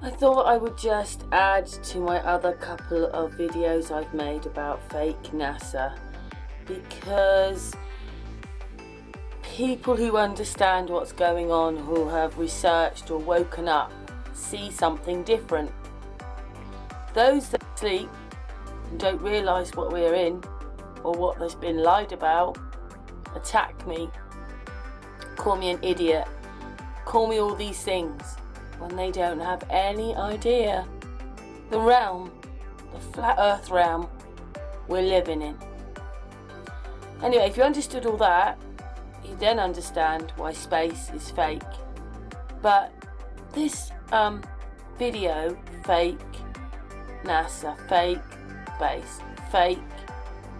I thought I would just add to my other couple of videos I've made about fake NASA, because people who understand what's going on, who have researched or woken up, see something different. Those that sleep and don't realise what we're in or what there's been lied about attack me, call me an idiot, call me all these things, when they don't have any idea the realm, the flat earth realm we're living in. Anyway, if you understood all that, you then understand why space is fake. But this video, fake NASA, fake space, fake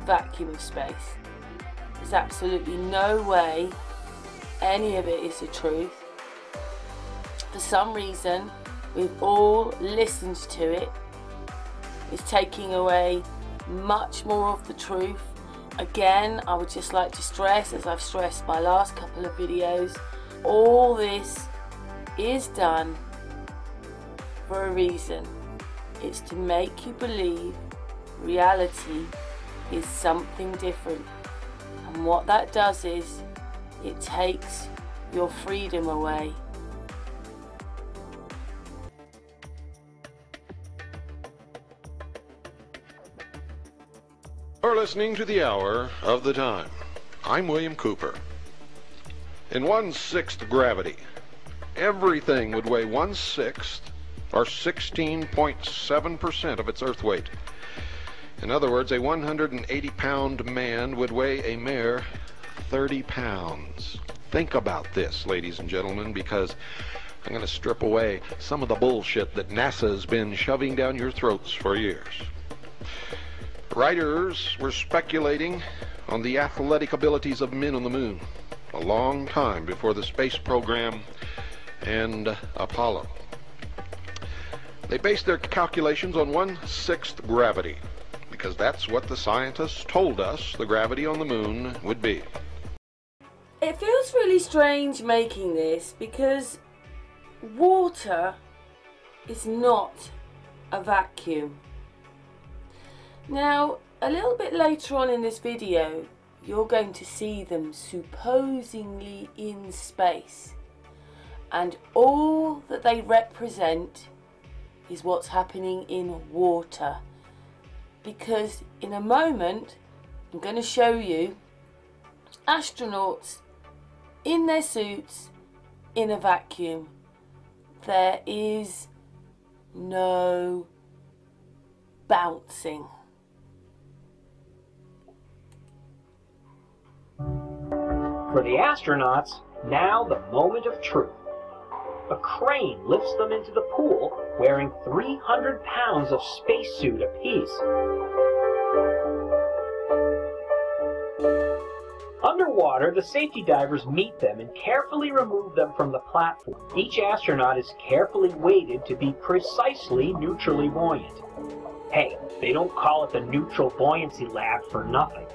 vacuum of space, there's absolutely no way any of it is the truth. For some reason, we've all listened to it. It's taking away much more of the truth. Again, I would just like to stress, as I've stressed my last couple of videos, all this is done for a reason. It's to make you believe reality is something different. And what that does is, it takes your freedom away. You're listening to the Hour of the Time. I'm William Cooper. In 1/6 gravity, everything would weigh 1/6, or 16.7% of its earth weight. In other words, a 180-pound man would weigh a mere 30 pounds. Think about this, ladies and gentlemen, because I'm going to strip away some of the bullshit that NASA's been shoving down your throats for years. Writers were speculating on the athletic abilities of men on the moon a long time before the space program and Apollo. They based their calculations on 1/6 gravity, because that's what the scientists told us the gravity on the moon would be. It feels really strange making this, because water is not a vacuum. Now, a little bit later on in this video, you're going to see them supposedly in space, and all that they represent is what's happening in water. Because in a moment, I'm going to show you astronauts in their suits in a vacuum. There is no bouncing. For the astronauts, now the moment of truth. A crane lifts them into the pool wearing 300 pounds of spacesuit apiece. Underwater, the safety divers meet them and carefully remove them from the platform. Each astronaut is carefully weighted to be precisely neutrally buoyant. Hey, they don't call it the neutral buoyancy lab for nothing.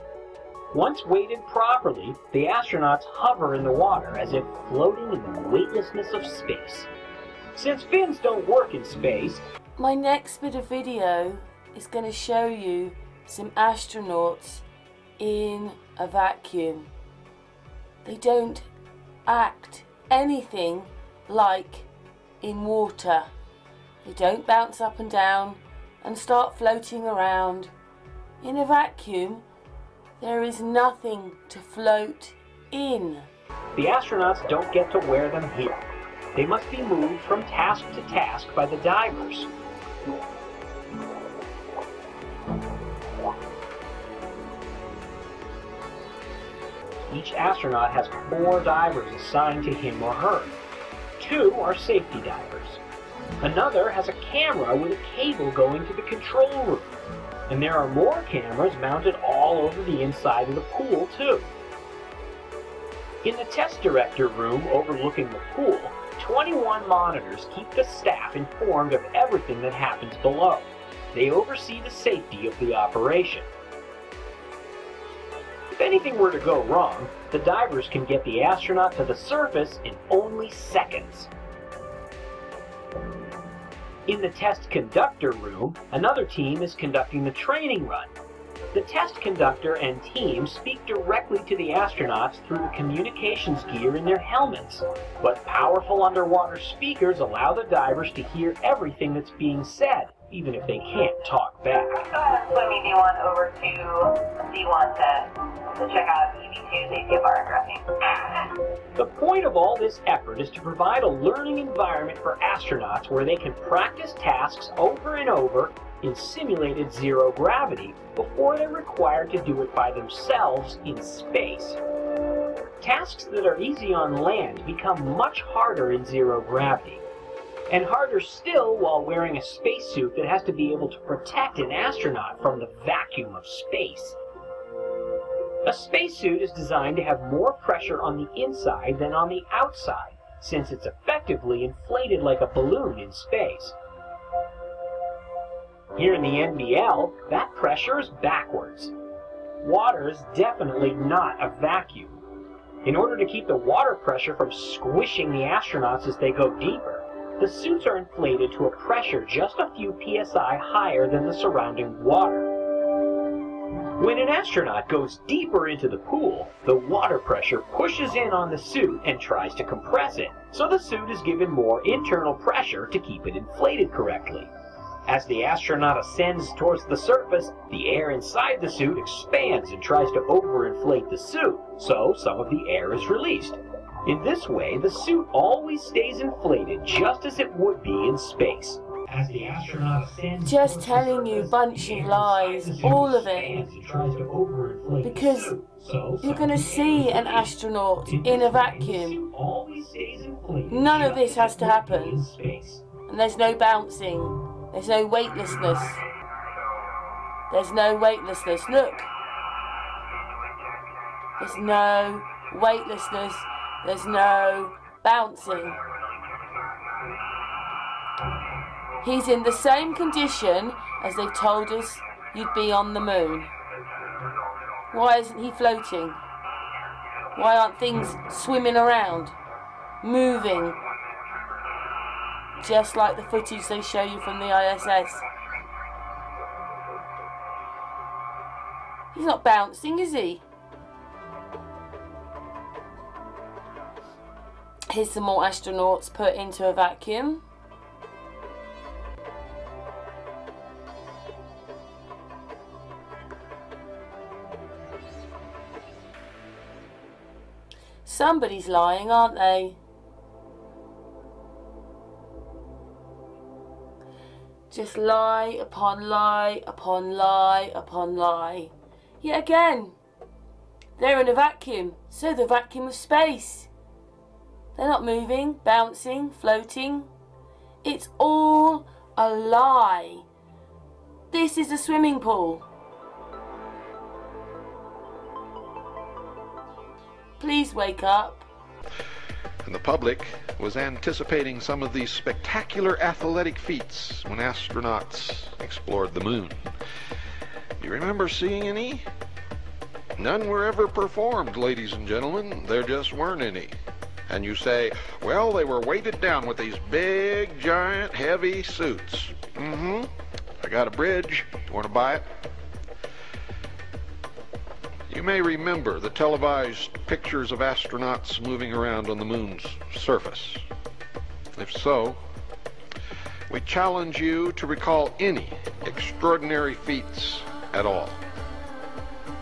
Once weighted properly, the astronauts hover in the water as if floating in the weightlessness of space. Since fins don't work in space, my next bit of video is going to show you some astronauts in a vacuum. They don't act anything like in water. They don't bounce up and down and start floating around. In a vacuum, there is nothing to float in. The astronauts don't get to wear them here. They must be moved from task to task by the divers. Each astronaut has 4 divers assigned to him or her. 2 are safety divers. Another has a camera with a cable going to the control room. And there are more cameras mounted all over the inside of the pool, too. In the test director room overlooking the pool, 21 monitors keep the staff informed of everything that happens below. They oversee the safety of the operation. If anything were to go wrong, the divers can get the astronaut to the surface in only seconds. In the test conductor room, another team is conducting the training run. The test conductor and team speak directly to the astronauts through the communications gear in their helmets, but powerful underwater speakers allow the divers to hear everything that's being said, even if they can't talk back. Go ahead and swim EV1 over to C1 to check out EV2 safety of bar addressing. The point of all this effort is to provide a learning environment for astronauts where they can practice tasks over and over in simulated zero gravity before they're required to do it by themselves in space. Tasks that are easy on land become much harder in zero gravity, and harder still while wearing a spacesuit that has to be able to protect an astronaut from the vacuum of space. A spacesuit is designed to have more pressure on the inside than on the outside, since it's effectively inflated like a balloon in space. Here in the NBL, that pressure is backwards. Water is definitely not a vacuum. In order to keep the water pressure from squishing the astronauts as they go deeper, the suits are inflated to a pressure just a few psi higher than the surrounding water. When an astronaut goes deeper into the pool, the water pressure pushes in on the suit and tries to compress it, so the suit is given more internal pressure to keep it inflated correctly. As the astronaut ascends towards the surface, the air inside the suit expands and tries to overinflate the suit, so some of the air is released. In this way, the suit always stays inflated just as it would be in space. As the astronaut ascends Just telling you, bunch of lies, all of it. Because you're going to see an astronaut in a vacuum. None of this has to happen. And there's no bouncing. There's no weightlessness. There's no weightlessness. Look. There's no weightlessness. There's no bouncing. He's in the same condition as they've told us you'd be on the moon. Why isn't he floating? Why aren't things swimming around, moving? Just like the footage they show you from the ISS. He's not bouncing, is he? Here's some more astronauts put into a vacuum. Somebody's lying, aren't they? Just lie upon lie upon lie upon lie. Yet again, they're in a vacuum, so the vacuum of space. They're not moving, bouncing, floating. It's all a lie. This is a swimming pool. Please wake up. And the public was anticipating some of these spectacular athletic feats when astronauts explored the moon. You remember seeing any? None were ever performed, ladies and gentlemen. There just weren't any. And you say, well, they were weighted down with these big, giant, heavy suits. I got a bridge. You want to buy it? You may remember the televised pictures of astronauts moving around on the moon's surface. If so, we challenge you to recall any extraordinary feats at all.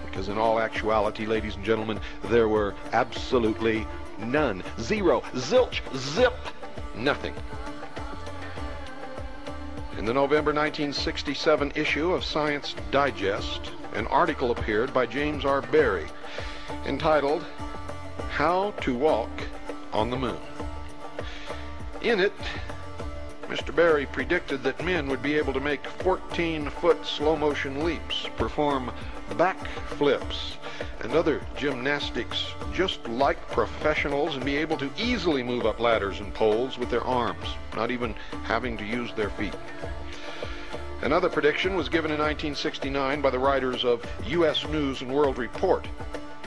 Because in all actuality, ladies and gentlemen, there were absolutely none. Zero. Zilch. Zip. Nothing. In the November 1967 issue of Science Digest, an article appeared by James R. Barrie entitled, How to Walk on the Moon. In it, Mr. Barrie predicted that men would be able to make 14-foot slow-motion leaps, perform backflips, and other gymnastics just like professionals, and be able to easily move up ladders and poles with their arms, not even having to use their feet. Another prediction was given in 1969 by the writers of U.S. News and World Report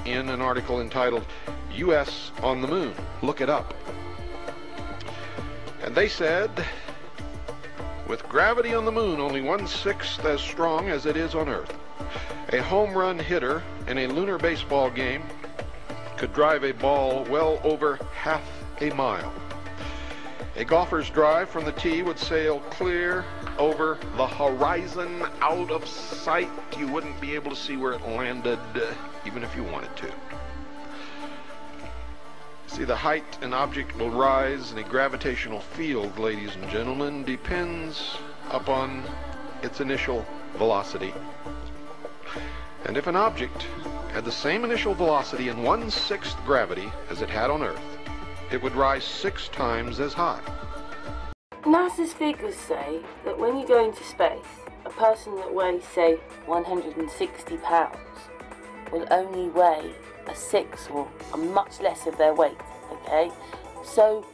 in an article entitled U.S. on the Moon. Look it up. And they said, With gravity on the moon only 1/6 as strong as it is on Earth, a home run hitter in a lunar baseball game could drive a ball well over half a mile. A golfer's drive from the tee would sail clear over the horizon, out of sight. You wouldn't be able to see where it landed, even if you wanted to. See, the height an object will rise in a gravitational field, ladies and gentlemen, depends upon its initial velocity. And if an object had the same initial velocity in 1/6 gravity as it had on Earth, it would rise 6 times as high. NASA's figures say that when you go into space, a person that weighs, say, 160 pounds will only weigh a sixth or a much less of their weight, okay? So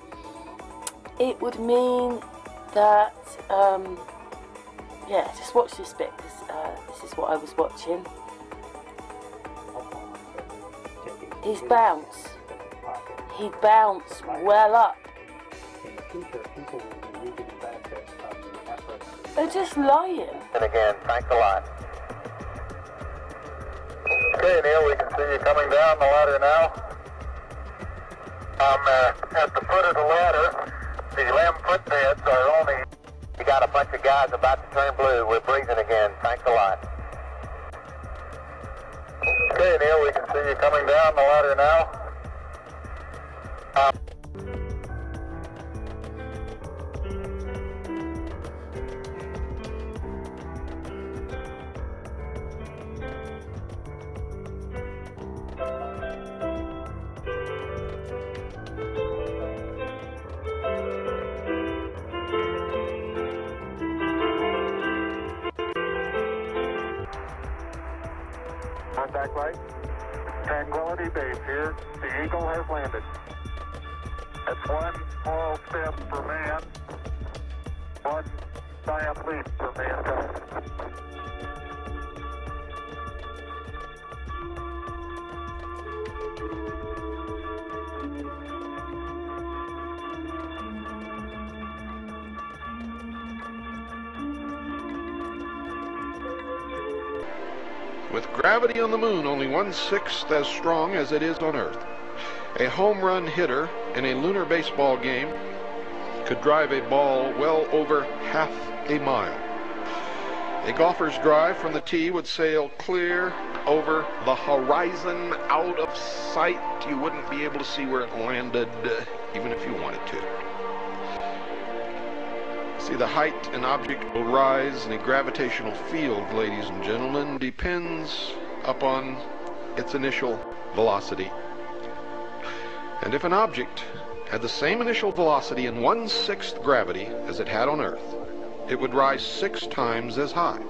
it would mean that, yeah, just watch this bit, because this is what I was watching. He'd bounce well up. They're just lying. And again, thanks a lot. Okay, Neil, we can see you coming down the ladder now. I'm at the foot of the ladder. The limb footbeds are only... You got a bunch of guys about to turn blue. We're breathing again. Thanks a lot. Okay, Neil, we can see you coming down the ladder now. Contact light. Tranquility Base here. The Eagle has landed. That's one small step for man, one giant leap for mankind. With gravity on the moon only 1/6 as strong as it is on Earth, a home run hitter in a lunar baseball game could drive a ball well over half a mile. A golfer's drive from the tee would sail clear over the horizon, out of sight. You wouldn't be able to see where it landed, even if you wanted to. See, the height an object will rise in a gravitational field, ladies and gentlemen, depends upon its initial velocity. And if an object had the same initial velocity in 1/6 gravity as it had on Earth, it would rise 6 times as high.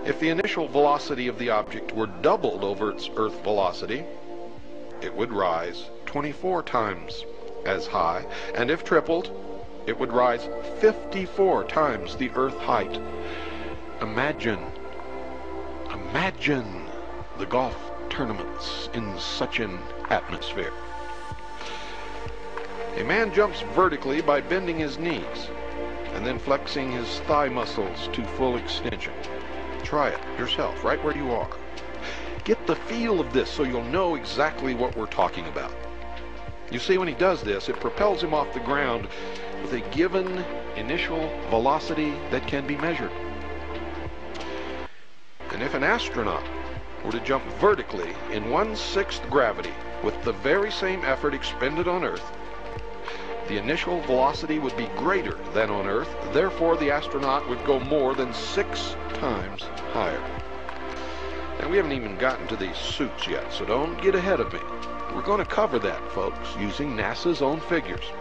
If the initial velocity of the object were doubled over its Earth velocity, it would rise 24 times as high, and if tripled, it would rise 54 times the Earth height. Imagine the golf tournaments in such an atmosphere. A man jumps vertically by bending his knees and then flexing his thigh muscles to full extension. Try it yourself, right where you are. Get the feel of this so you'll know exactly what we're talking about. You see, when he does this, it propels him off the ground with a given initial velocity that can be measured. And if an astronaut were to jump vertically in 1/6 gravity with the very same effort expended on Earth, the initial velocity would be greater than on Earth. Therefore, the astronaut would go more than 6 times higher. And we haven't even gotten to these suits yet, so don't get ahead of me. We're going to cover that, folks, using NASA's own figures.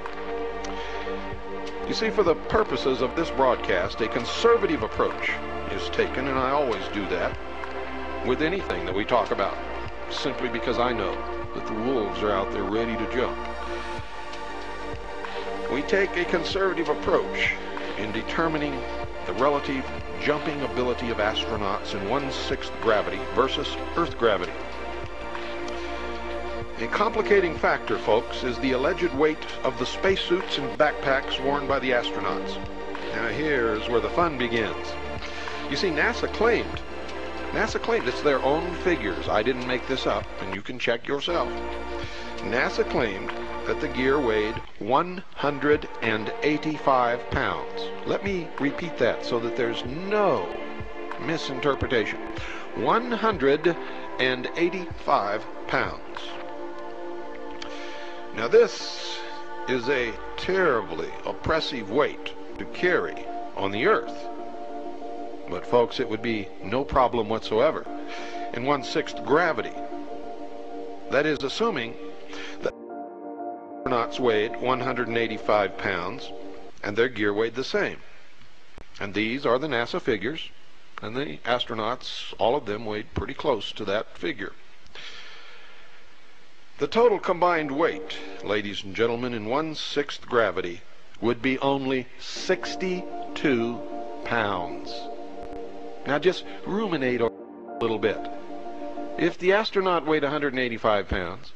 You see, for the purposes of this broadcast, a conservative approach is taken, and I always do that with anything that we talk about, simply because I know that the wolves are out there ready to jump. We take a conservative approach in determining the relative jumping ability of astronauts in 1/6 gravity versus Earth gravity. A complicating factor, folks, is the alleged weight of the spacesuits and backpacks worn by the astronauts. Now here's where the fun begins. You see, NASA claimed it's their own figures. I didn't make this up, and you can check yourself. NASA claimed that the gear weighed 185 pounds. Let me repeat that so that there's no misinterpretation. 185 pounds. Now this is a terribly oppressive weight to carry on the Earth. But folks, it would be no problem whatsoever in 1/6 gravity. That is assuming that astronauts weighed 185 pounds and their gear weighed the same. And these are the NASA figures, and the astronauts, all of them, weighed pretty close to that figure. The total combined weight, ladies and gentlemen, in 1/6 gravity would be only 62 pounds. Now just ruminate a little bit. If the astronaut weighed 185 pounds,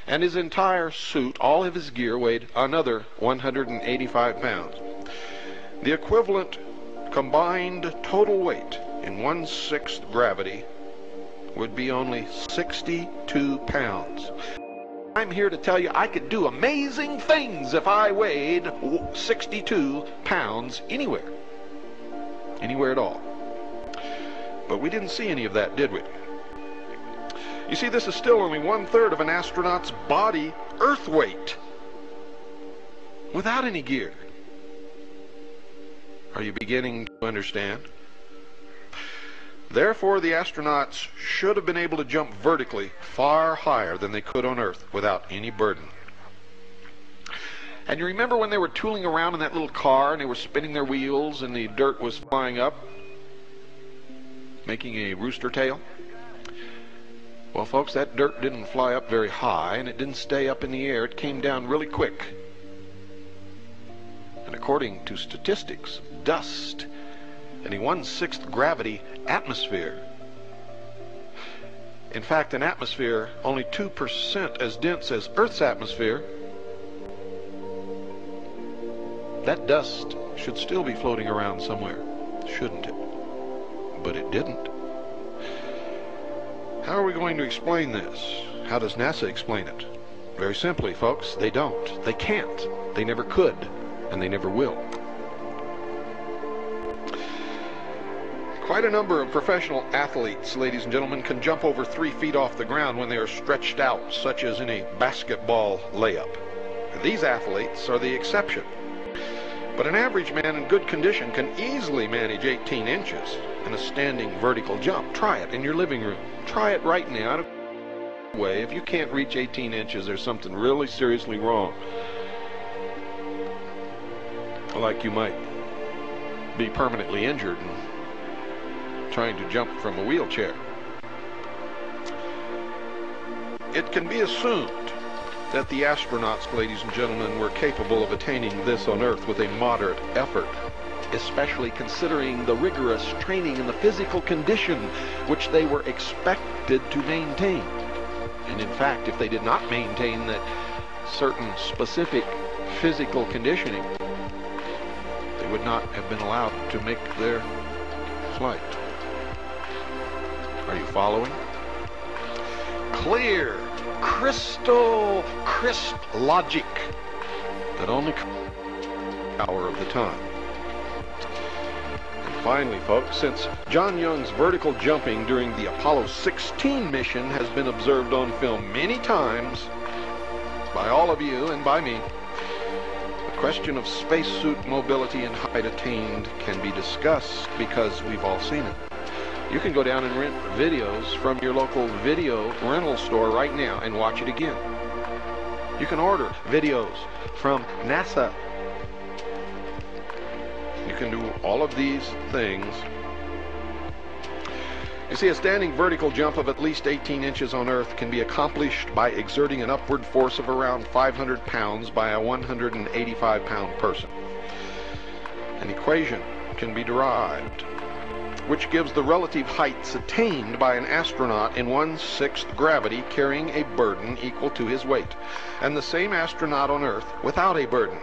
and his entire suit, all of his gear, weighed another 185 pounds, the equivalent combined total weight in 1/6 gravity would be only 62 pounds. I'm here to tell you I could do amazing things if I weighed 62 pounds anywhere at all. But we didn't see any of that, did we? You see, this is still only 1/3 of an astronaut's body Earth weight, without any gear. Are you beginning to understand? Therefore, the astronauts should have been able to jump vertically far higher than they could on Earth without any burden. And you remember when they were tooling around in that little car and they were spinning their wheels and the dirt was flying up, making a rooster tail? Well, folks, that dirt didn't fly up very high and it didn't stay up in the air. It came down really quick. And according to statistics, dust in a 1/6 gravity atmosphere, in fact, an atmosphere only 2% as dense as Earth's atmosphere, that dust should still be floating around somewhere, shouldn't it? But it didn't. How are we going to explain this? How does NASA explain it? Very simply, folks, they don't. They can't. They never could, and they never will. Quite a number of professional athletes, ladies and gentlemen, can jump over 3 feet off the ground when they are stretched out, such as in a basketball layup. These athletes are the exception. But an average man in good condition can easily manage 18 inches in a standing vertical jump. Try it in your living room. Try it right now. If you can't reach 18 inches, there's something really seriously wrong. Like you might be permanently injured and trying to jump from a wheelchair. It can be assumed that the astronauts, ladies and gentlemen, were capable of attaining this on Earth with a moderate effort, especially considering the rigorous training and the physical condition which they were expected to maintain. And in fact, if they did not maintain that certain specific physical conditioning, they would not have been allowed to make their flight. Are you following? Clear, crystal crisp logic that only hour of the time. And finally, folks, since John Young's vertical jumping during the Apollo 16 mission has been observed on film many times by all of you and by me, the question of spacesuit mobility and height attained can be discussed because we've all seen it. You can go down and rent videos from your local video rental store right now and watch it again. You can order videos from NASA. You can do all of these things. You see, a standing vertical jump of at least 18 inches on Earth can be accomplished by exerting an upward force of around 500 pounds by a 185-pound person. An equation can be derived which gives the relative heights attained by an astronaut in 1/6 gravity carrying a burden equal to his weight, and the same astronaut on Earth without a burden.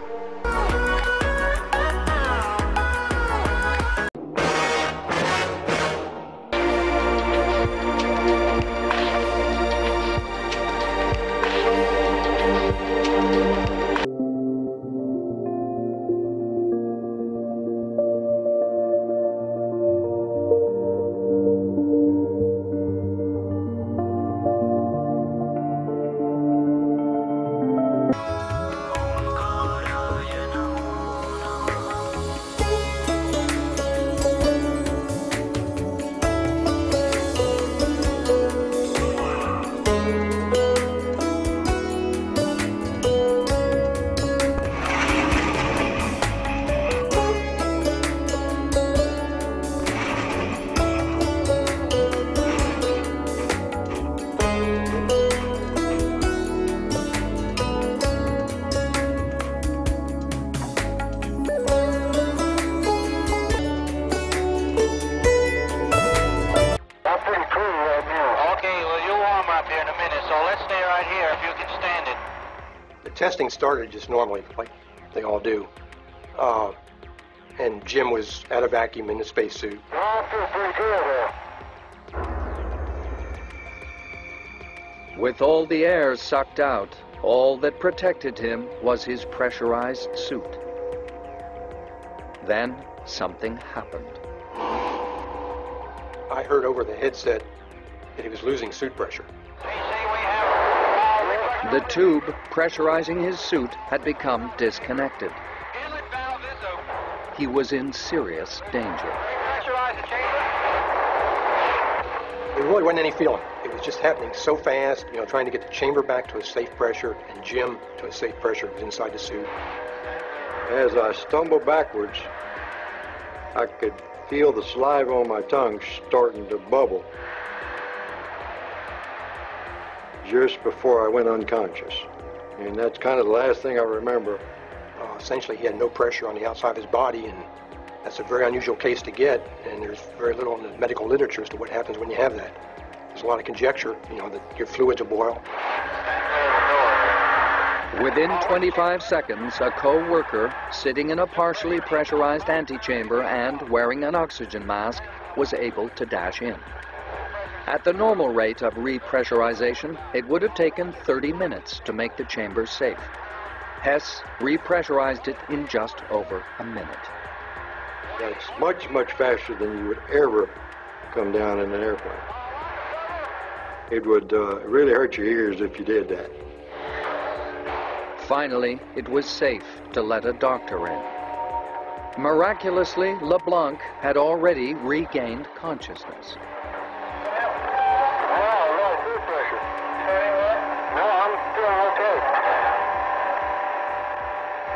testing started just normally, like they all do. And Jim was at a vacuum in the spacesuit. With all the air sucked out, all that protected him was his pressurized suit. Then something happened. I heard over the headset that he was losing suit pressure. The tube pressurizing his suit had become disconnected. He was in serious danger. There really wasn't any feeling. It was just happening so fast, you know, trying to get the chamber back to a safe pressure and Jim to a safe pressure was inside the suit. As I stumbled backwards, I could feel the saliva on my tongue starting to bubble just before I went unconscious. And that's kind of the last thing I remember. Essentially, he had no pressure on the outside of his body, and that's a very unusual case to get, and there's very little in the medical literature as to what happens when you have that. There's a lot of conjecture, you know, that your fluids will boil. Within 25 seconds, a co-worker sitting in a partially pressurized antechamber and wearing an oxygen mask was able to dash in. At the normal rate of repressurization, it would have taken 30 minutes to make the chamber safe. Hess repressurized it in just over a minute. That's much, much faster than you would ever come down in an airplane. It would really hurt your ears if you did that. Finally, it was safe to let a doctor in. Miraculously, LeBlanc had already regained consciousness.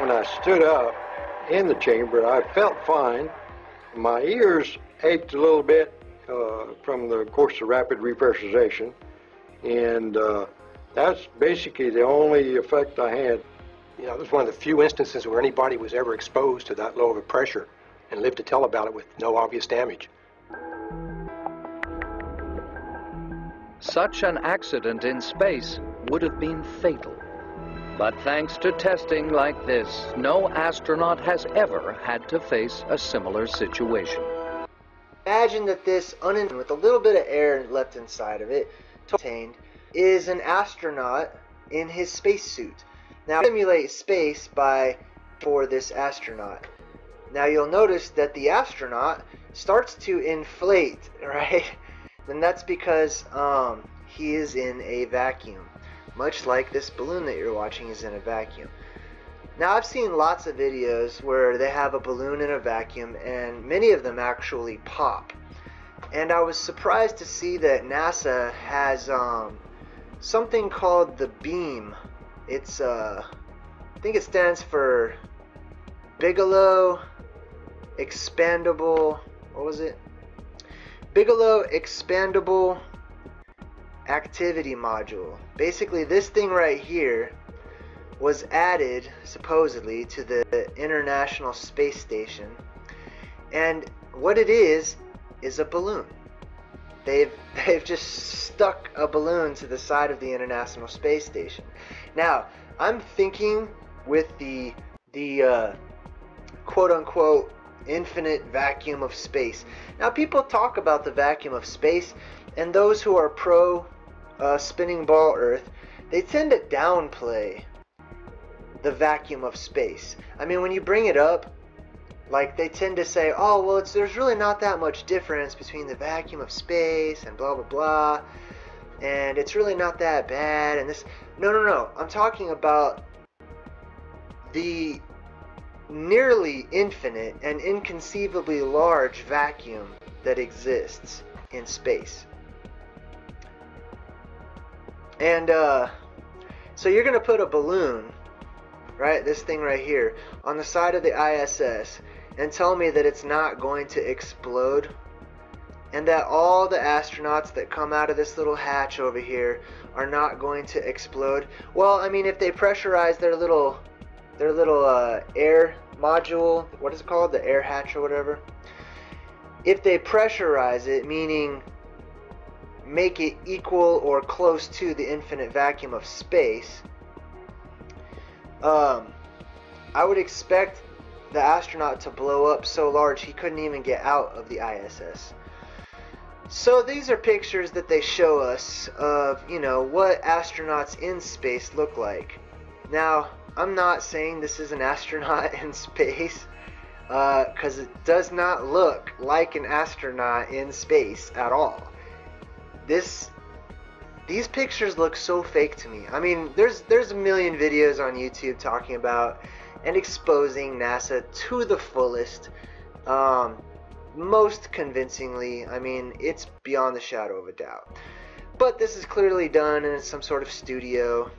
When I stood up in the chamber, I felt fine. My ears ached a little bit from the course of rapid repressurization, and that's basically the only effect I had. You know, it was one of the few instances where anybody was ever exposed to that low of a pressure and lived to tell about it with no obvious damage. Such an accident in space would have been fatal. But thanks to testing like this, no astronaut has ever had to face a similar situation. Imagine that this with a little bit of air left inside of it, contained, is an astronaut in his spacesuit. Now, simulate space for this astronaut. Now, you'll notice that the astronaut starts to inflate, right? And that's because he is in a vacuum. Much like this balloon that you're watching is in a vacuum. Now, I've seen lots of videos where they have a balloon in a vacuum, and many of them actually pop. And I was surprised to see that NASA has something called the beam. It's I think it stands for Bigelow Expandable. What was it? Bigelow Expandable Activity Module. Basically, this thing right here was added supposedly to the International Space Station, and what it is a balloon. They've just stuck a balloon to the side of the International Space Station. Now, I'm thinking with the quote-unquote infinite vacuum of space. Now, people talk about the vacuum of space, and those who are pro spinning ball Earth, they tend to downplay the vacuum of space. I mean, when you bring it up, like, they tend to say, oh, well, there's really not that much difference between the vacuum of space and blah, blah, blah, and it's really not that bad, and this... No. I'm talking about the nearly infinite and inconceivably large vacuum that exists in space. And so you're going to put a balloon, right, this thing right here, on the side of the ISS and tell me that it's not going to explode, and that all the astronauts that come out of this little hatch over here are not going to explode. Well, I mean, if they pressurize their little air module, what is it called, the air hatch or whatever, if they pressurize it, meaning make it equal or close to the infinite vacuum of space, I would expect the astronaut to blow up so large he couldn't even get out of the ISS. So these are pictures that they show us of, you know, what astronauts in space look like. Now, I'm not saying this is an astronaut in space, because it does not look like an astronaut in space at all. These pictures look so fake to me. I mean, there's a million videos on YouTube talking about and exposing NASA to the fullest, most convincingly. I mean, it's beyond the shadow of a doubt. But this is clearly done in some sort of studio.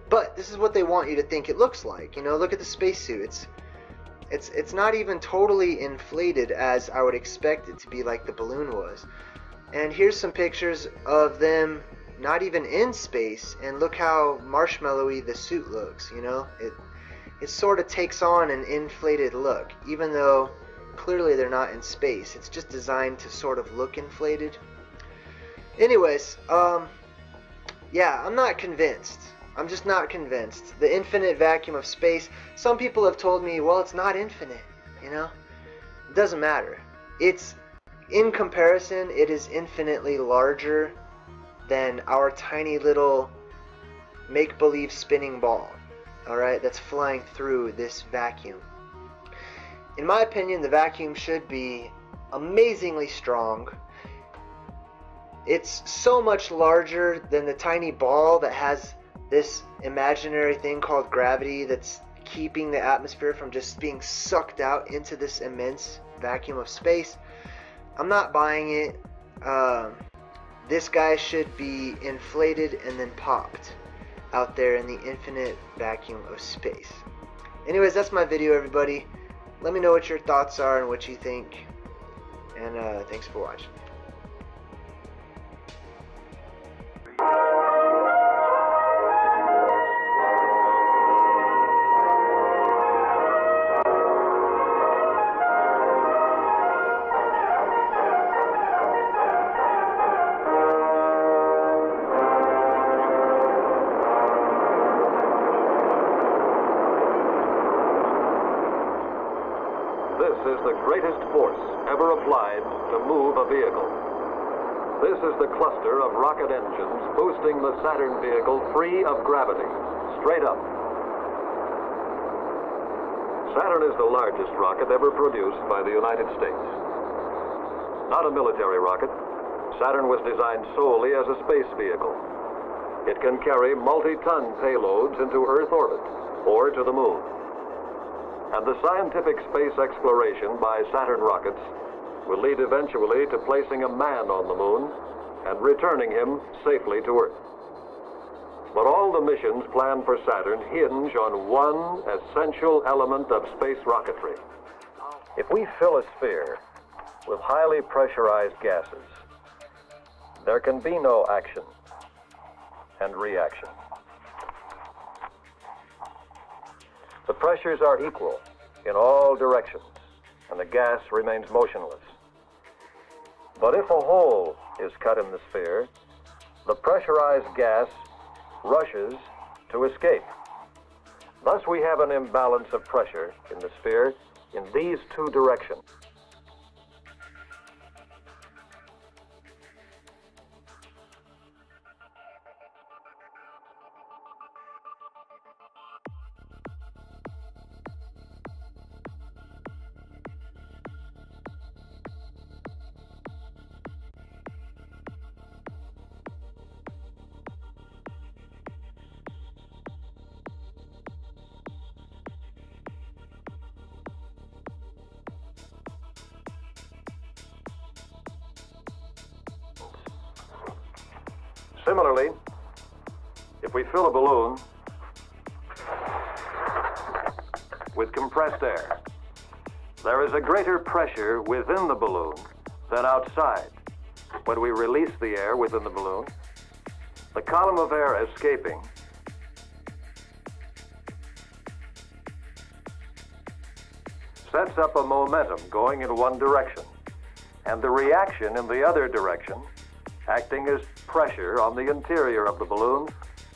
But this is what they want you to think it looks like. You know, look at the spacesuit. It's not even totally inflated as I would expect it to be, like the balloon was. And here's some pictures of them not even in space, and look how marshmallowy the suit looks. You know, it sort of takes on an inflated look, even though clearly they're not in space. It's just designed to sort of look inflated. Anyways, yeah, I'm not convinced. I'm just not convinced. The infinite vacuum of space, some people have told me, well, it's not infinite, you know? It doesn't matter. It's, in comparison, it is infinitely larger than our tiny little make-believe spinning ball, alright, that's flying through this vacuum. In my opinion, the vacuum should be amazingly strong. It's so much larger than the tiny ball that has this imaginary thing called gravity that's keeping the atmosphere from just being sucked out into this immense vacuum of space. I'm not buying it. This guy should be inflated and then popped out there in the infinite vacuum of space. Anyways, that's my video, everybody. Let me know what your thoughts are and what you think. And thanks for watching. This is the greatest force ever applied to move a vehicle. This is the cluster of rocket engines boosting the Saturn vehicle free of gravity, straight up. Saturn is the largest rocket ever produced by the United States. Not a military rocket, Saturn was designed solely as a space vehicle. It can carry multi-ton payloads into Earth orbit or to the moon. And the scientific space exploration by Saturn rockets will lead eventually to placing a man on the moon and returning him safely to Earth. But all the missions planned for Saturn hinge on one essential element of space rocketry. If we fill a sphere with highly pressurized gases, there can be no action and reaction. The pressures are equal in all directions, and the gas remains motionless. But if a hole is cut in the sphere, the pressurized gas rushes to escape. Thus we have an imbalance of pressure in the sphere in these two directions. Similarly, if we fill a balloon with compressed air, there is a greater pressure within the balloon than outside. When we release the air within the balloon, the column of air escaping sets up a momentum going in one direction, and the reaction in the other direction, acting as pressure on the interior of the balloon,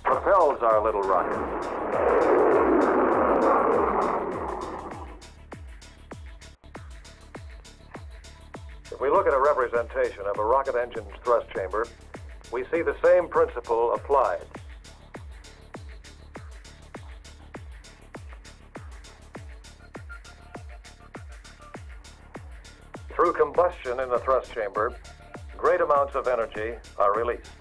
propels our little rocket. If we look at a representation of a rocket engine's thrust chamber, we see the same principle applied. Through combustion in the thrust chamber, great amounts of energy are released.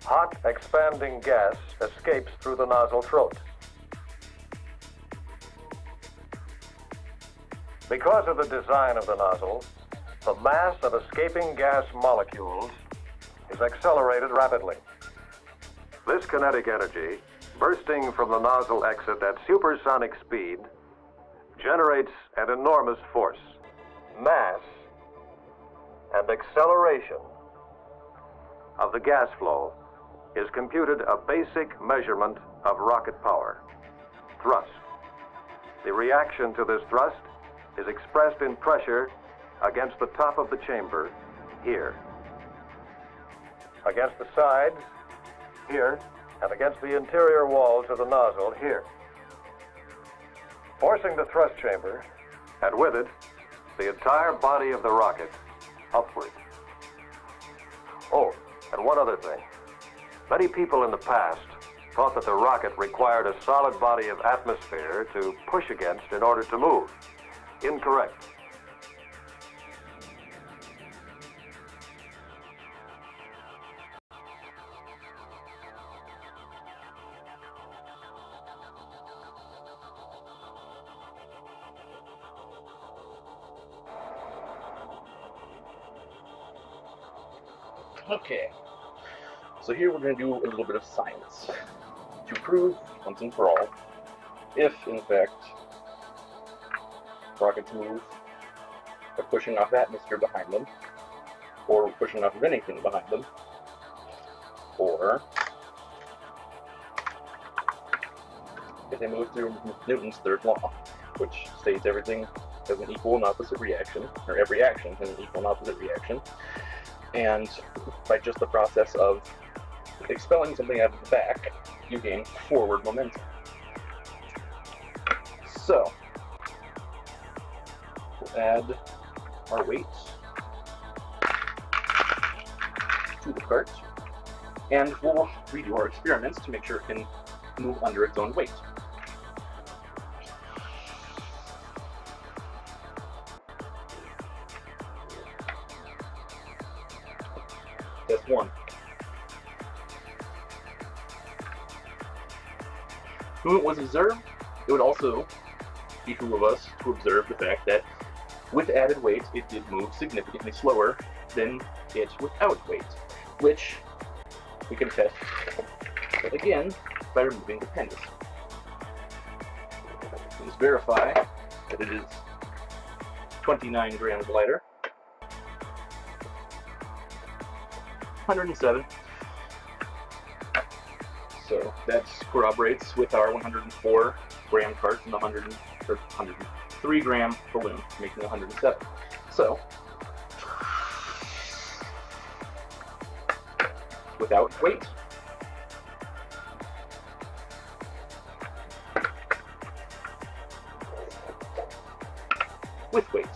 Hot, expanding gas escapes through the nozzle throat. Because of the design of the nozzle, the mass of escaping gas molecules is accelerated rapidly. This kinetic energy, bursting from the nozzle exit at supersonic speed, generates an enormous force. Mass and acceleration of the gas flow is computed a basic measurement of rocket power, thrust. The reaction to this thrust is expressed in pressure against the top of the chamber, here. Against the sides, here, and against the interior walls of the nozzle, here. Forcing the thrust chamber, and with it, the entire body of the rocket upward. Oh, and one other thing. Many people in the past thought that the rocket required a solid body of atmosphere to push against in order to move. Incorrect. Okay, so here we're going to do a little bit of science to prove once and for all if, in fact, rockets move by pushing off atmosphere behind them, or pushing off of anything behind them, or if they move through Newton's third law, which states everything has an equal and opposite reaction, or every action has an equal and opposite reaction. And by just the process of expelling something out of the back, you gain forward momentum. So, we'll add our weights to the cart, and we'll redo our experiments to make sure it can move under its own weight. Test 1. Movement was observed. It would also behoove us to observe the fact that with added weight, it did move significantly slower than it without weight, which we can test again by removing the pendus. Let's verify that it is 29 grams lighter. 107. So that corroborates with our 104 gram cart and the 103 gram balloon, making 107. So, without weight, with weight.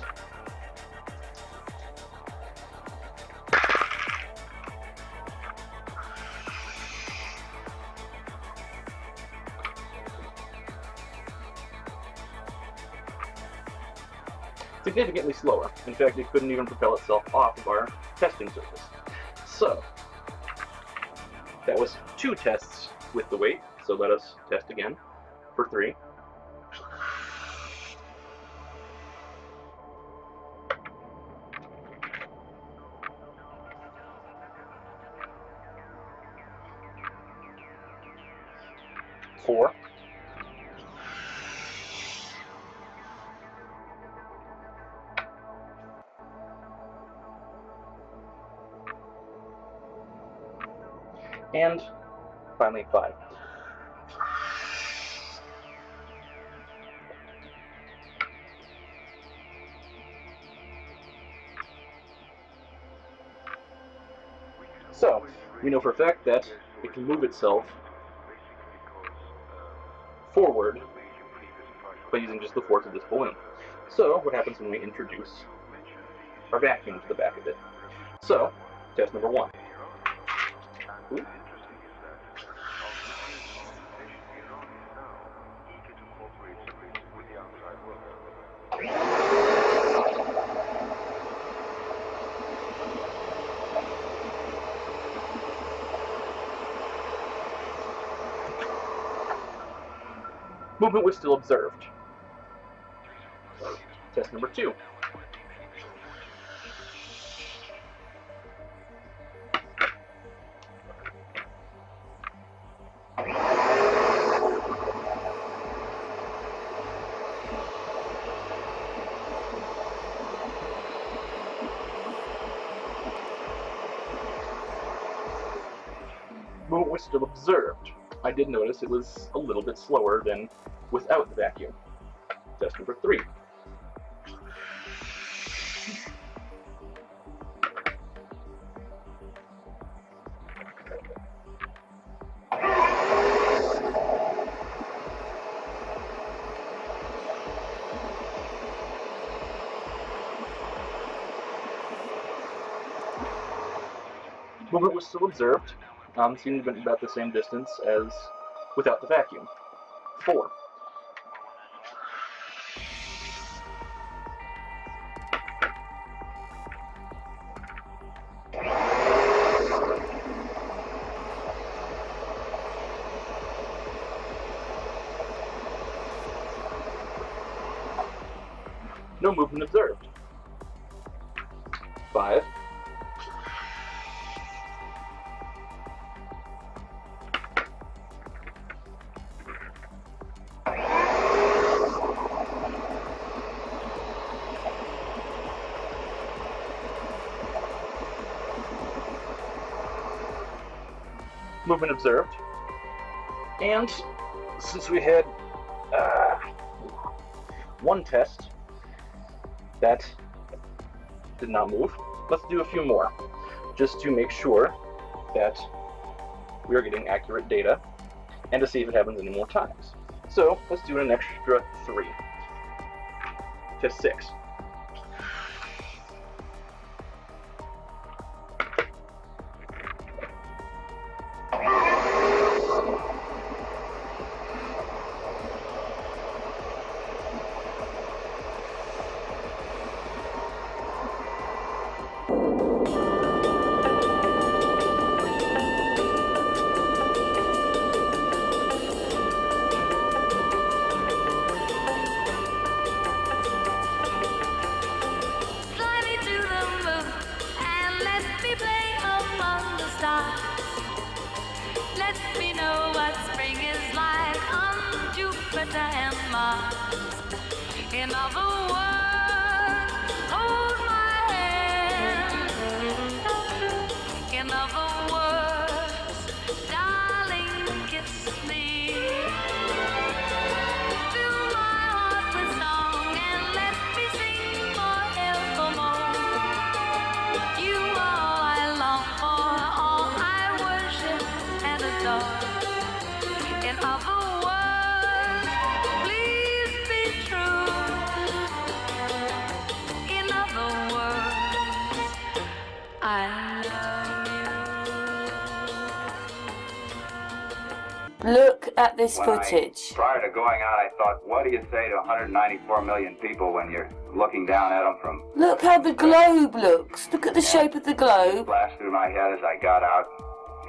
Significantly slower. In fact, it couldn't even propel itself off of our testing surface. So, that was 2 tests with the weight, so let us test again for 3. Four. And finally 5. So, we know for a fact that it can move itself forward by using just the force of this balloon. So, what happens when we introduce our vacuum to the back of it? So, test number 1. Ooh. Movement was still observed. Test number 2. Movement was still observed. I did notice it was a little bit slower than without the vacuum. Test number 3. Movement was still observed. Seemed to be about the same distance as without the vacuum. 4. No movement observed. 5. Movement observed. And since we had one test that did not move, let's do a few more, just to make sure that we are getting accurate data and to see if it happens any more times. So let's do an extra 3. Test 6. Let me know what spring is like on Jupiter and Mars. In other words, hold my hand. In other words, darling, kiss me. Fill my heart with song and let me sing forevermore. You are all I long for, all I worship and adore. In other words, please be true. In other words, I love you. Look at this footage. Prior to going out, I thought, what do you say to 194 million people when you're looking down at them from... Look how the globe looks. Look at the shape of the globe. Flashed through my head as I got out.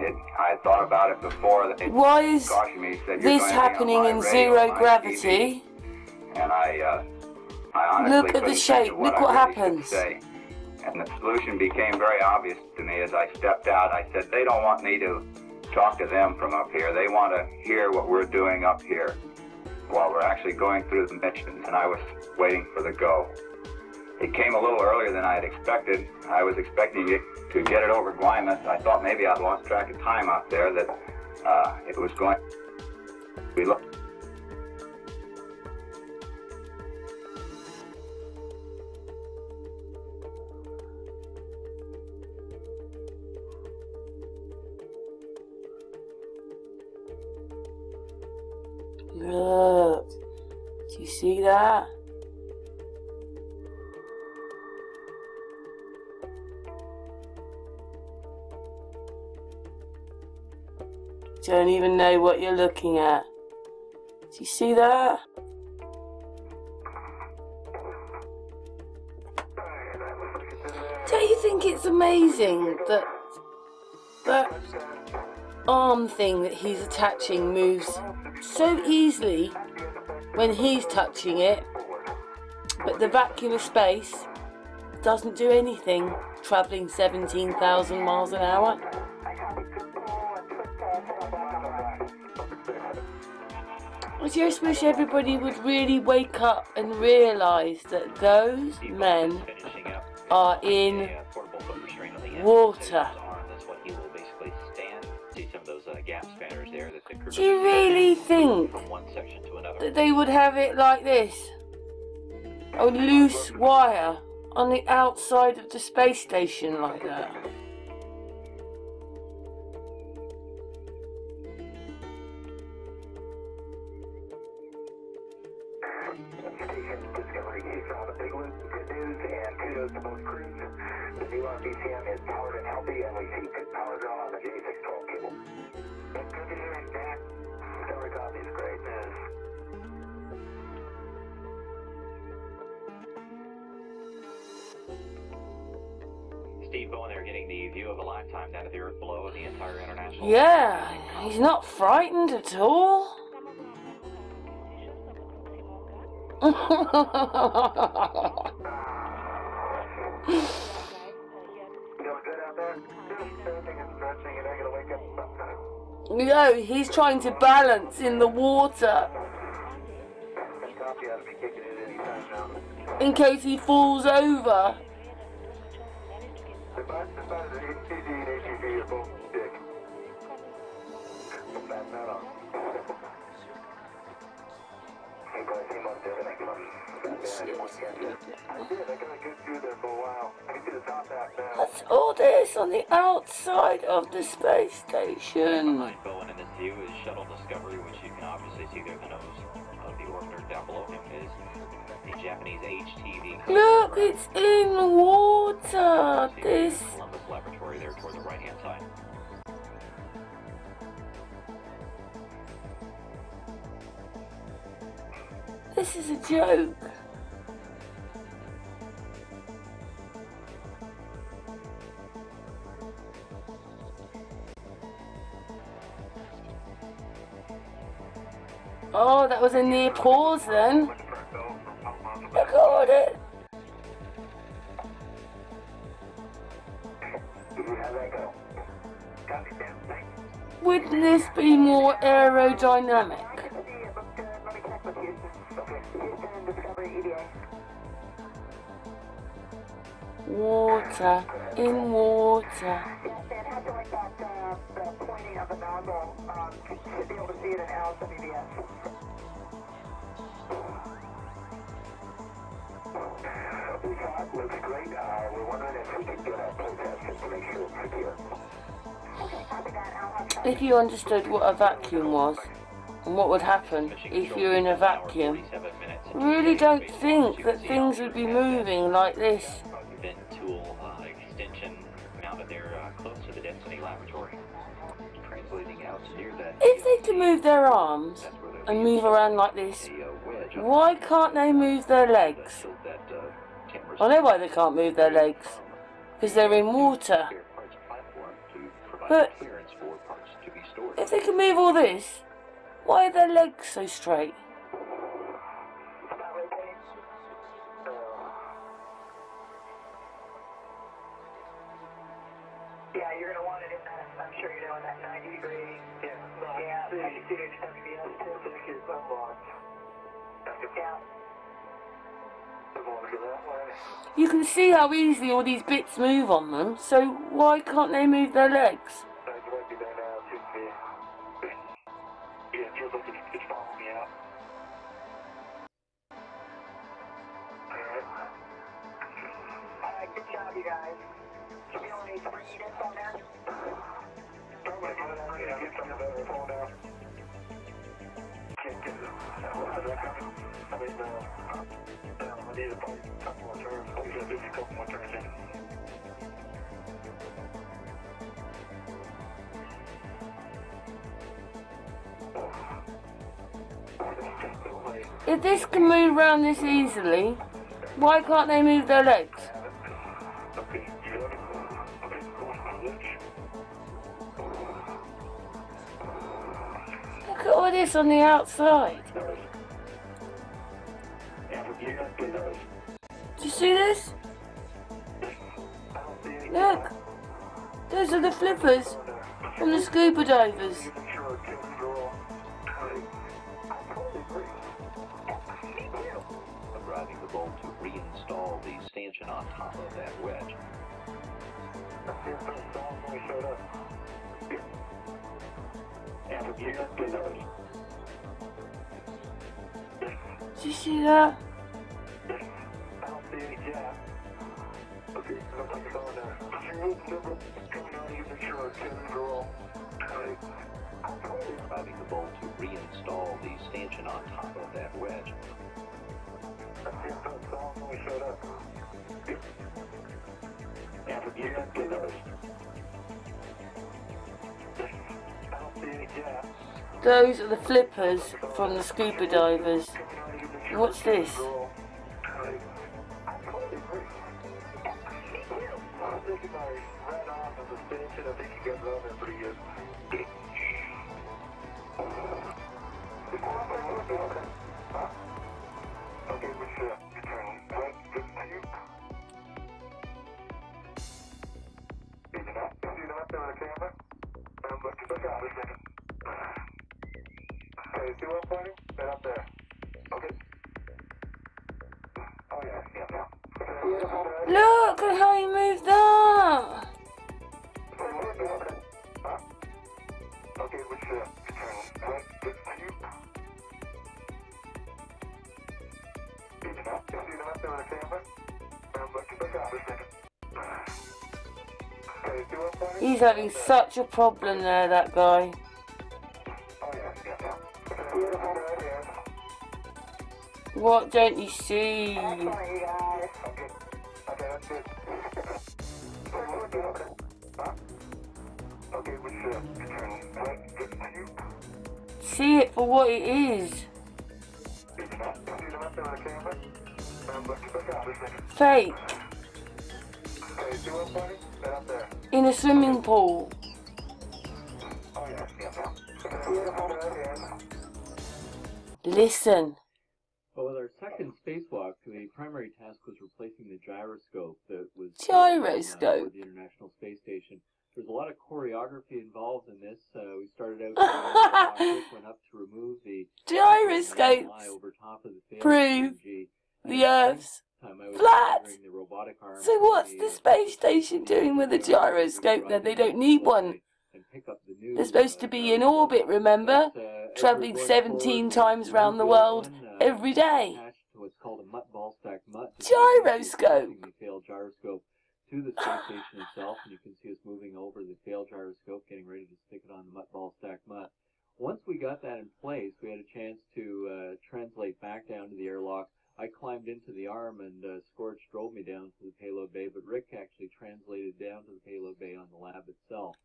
I had thought about it before. Why is Me, said, this happening in zero gravity? And I honestly look at the shape. Look what happens. And the solution became very obvious to me as I stepped out. I said, they don't want me to talk to them from up here. They want to hear what we're doing up here while we're actually going through the missions, and I was waiting for the go. It came a little earlier than I had expected. I was expecting it to get it over Guaymas. I thought maybe I'd lost track of time out there, that it was going to be looked. Look. Do you see that? Don't even know what you're looking at. Do you see that? Don't you think it's amazing that that arm thing that he's attaching moves so easily when he's touching it, but the vacuum of space doesn't do anything, travelling 17,000 miles an hour? I just wish everybody would really wake up and realise that those men are in water. Do you really think that they would have it like this? A loose wire on the outside of the space station like that? Discovery, you found a big one. Good news and kudos to both crews. The new RBCM is powered and healthy, and we see good power draw on the J612 cable. Good to hear it, Dan. Discovery copies, great news. Steve Bowen there getting the view of a lifetime down at the Earth below the entire international. Yeah, he's not frightened at all. No, he's trying to balance in the water in case he falls over. What's all this on the outside of the space station? Bowen in this view is Shuttle Discovery, which you can obviously see there. The nose of the orbiter down below him is the Japanese HTV. Look, it's in water. This Columbus laboratory there toward the right-hand side. This is a joke. Oh, that was a near pause then. Record it. Wouldn't this be more aerodynamic? Water, in water. Looks great. We're wondering if we could get a protest just to make sure it's secure. If you understood what a vacuum was and what would happen if you're in a vacuum, I really don't think that things would be moving like this. Vent tool extension mounted there close to the density laboratory. Translating out near that. If they can move their arms and move around like this, why can't they move their legs? I know why they can't move their legs, because they're in water. But if they can move all this, why are their legs so straight? Yeah, you're going to want it in that, I'm sure you know, in that 90 degree. Yeah, 92 WBS certificate is unlocked. Yeah. You can see how easily all these bits move on them, so why can't they move their legs? Good job, you guys. Should we only need 3 units on there? Get If this can move around this easily, why can't they move their legs? Look at all this on the outside. Do you see this? Look, those are the flippers from the scuba divers. Driving the bolt to reinstall the stanchion on top of that wedge. Do you see that? Driving the bolt to reinstall the stanchion on top of that wedge. Those are the flippers from the scuba divers. What's this? Look at how you moved that! He's having such a problem there, that guy. What don't you see? See it for what it is. Fake. In a swimming pool. Listen. Well, with our second spacewalk, the primary task was replacing the gyroscope that was Gyroscope? the International Space Station. There's a lot of choreography involved in this. We started out went up to remove the gyroscopes over top of the prove the Earth's flat. So what's the space station doing with a gyroscope then? They don't need one. They're supposed to be in orbit, remember? Travelling 17 times round the world every day. Gyroscope! To the space station itself, and you can see us moving over the failed gyroscope, getting ready to stick it on the mutt ball stack mutt. Once we got that in place, we had a chance to translate back down to the airlock. I climbed into the arm, and Scorch drove me down to the payload bay, but Rick actually translated down to the payload bay on the lab itself.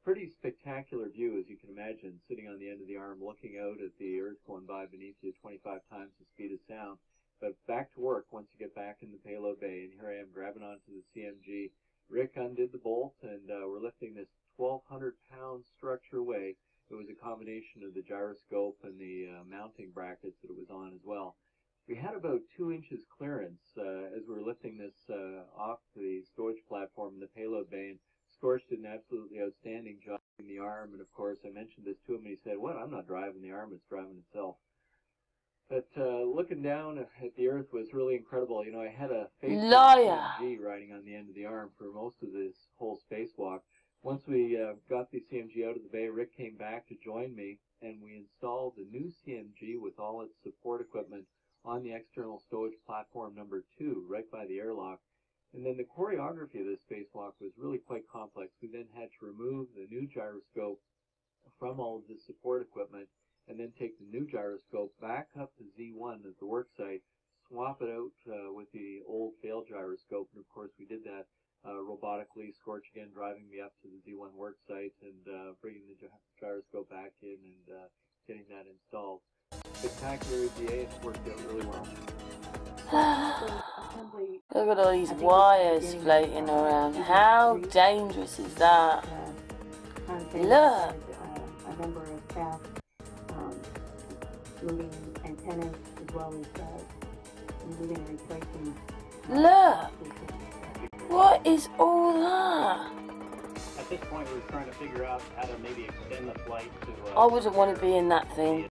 Pretty spectacular view, as you can imagine, sitting on the end of the arm, looking out at the Earth going by beneath you at 25 times the speed of sound. But back to work once you get back in the payload bay, and here I am grabbing onto the CMG. Rick undid the bolt, and we're lifting this 1,200-pound structure away. It was a combination of the gyroscope and the mounting brackets that it was on as well. We had about 2 inches clearance as we were lifting this off the storage platform in the payload bay, and Scorch did an absolutely outstanding job in the arm. And of course, I mentioned this to him, and he said, "What? I'm not driving the arm; it's driving itself." But looking down at the Earth was really incredible. You know, I had a CMG riding on the end of the arm for most of this whole spacewalk. Once we got the CMG out of the bay, Rick came back to join me, and we installed the new CMG with all its support equipment on the external stowage platform number 2, right by the airlock. And then the choreography of this spacewalk was really quite complex. We then had to remove the new gyroscope from all of the support equipment and then take the new gyroscope back up to Z1 at the work site, swap it out with the old failed gyroscope, and of course we did that robotically, Scorch again driving me up to the Z1 work site and bringing the gyroscope back in and getting that installed. Spectacular EVA, it worked out really well. Look at all these wires floating around. How dangerous is that? Look! A number of staff moving antennas as well as moving and replacing. Look! What is all that? At this point, we're trying to figure out how to maybe extend the flight to... I wouldn't want to be in that thing.